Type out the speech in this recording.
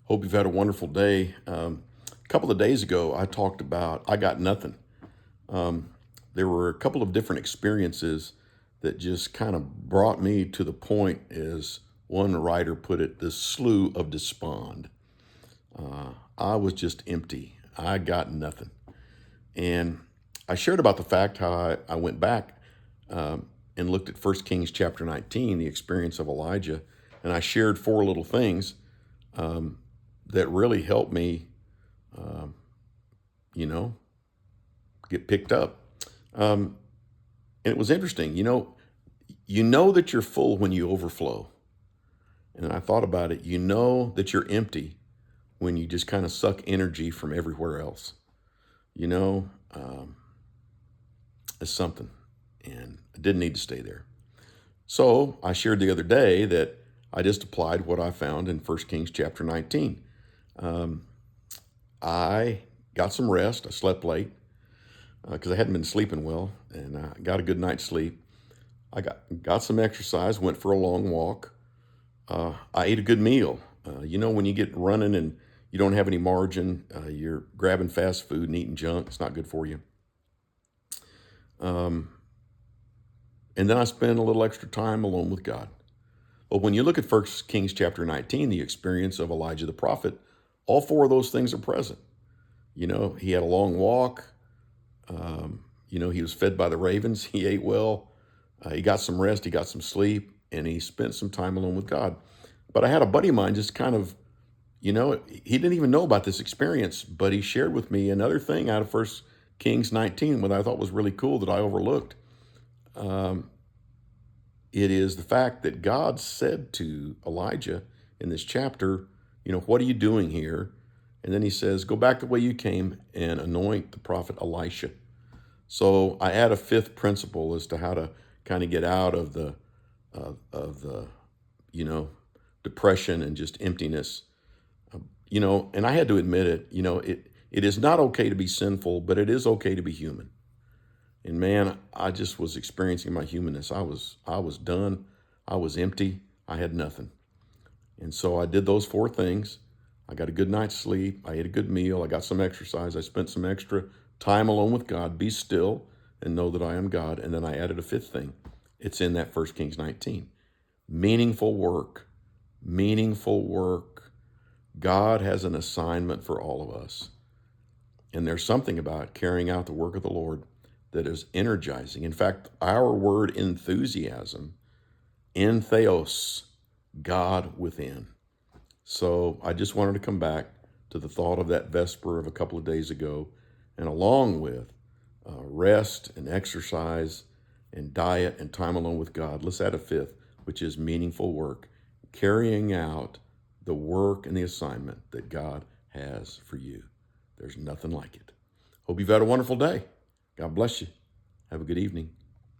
Hope you've had a wonderful day. A couple of days ago, I talked about I got nothing. There were a couple of different experiences that just kind of brought me to the point, as one writer put it, the slough of despond. I was just empty. I got nothing. And I shared about the fact how I went back and looked at 1 Kings chapter 19, the experience of Elijah, and I shared four little things that really helped me, um, you know, get picked up. And it was interesting. You know that you're full when you overflow. And I thought about it. You know that you're empty when you just kind of suck energy from everywhere else. You know, it's something. And I didn't need to stay there. So I shared the other day that I just applied what I found in 1 Kings chapter 19. Um, I got some rest. I slept late because I hadn't been sleeping well, and I got a good night's sleep. I got some exercise, went for a long walk. I ate a good meal. When you get running and you don't have any margin, you're grabbing fast food and eating junk. It's not good for you. Um, and then I spent a little extra time alone with God. Well, when you look at 1 Kings chapter 19, the experience of Elijah the prophet, all four of those things are present. He had a long walk. He was fed by the ravens. He ate well. He got some rest. He got some sleep, and he spent some time alone with God. But I had a buddy of mine just kind of, he didn't even know about this experience, but he shared with me another thing out of 1 Kings 19, what I thought was really cool that I overlooked. Um, it is the fact that God said to Elijah in this chapter, what are you doing here? And then he says, go back the way you came and anoint the prophet Elisha. So I add a fifth principle as to how to kind of get out of the you know depression and just emptiness. And I had to admit it. It is not okay to be sinful, but it is okay to be human. And man, I just was experiencing my humanness. I was done. I was empty. I had nothing. And so I did those four things. I got a good night's sleep. I ate a good meal. I got some exercise. I spent some extra time alone with God. Be still and know that I am God. And then I added a fifth thing. It's in that 1 Kings 19. Meaningful work. Meaningful work. God has an assignment for all of us. And there's something about carrying out the work of the Lord that is energizing. In fact, our word enthusiasm, entheos, God within. So I just wanted to come back to the thought of that Vesper of a couple of days ago, and along with rest and exercise and diet and time alone with God, let's add a fifth, which is meaningful work, carrying out the work and the assignment that God has for you. There's nothing like it. Hope you've had a wonderful day. God bless you. Have a good evening.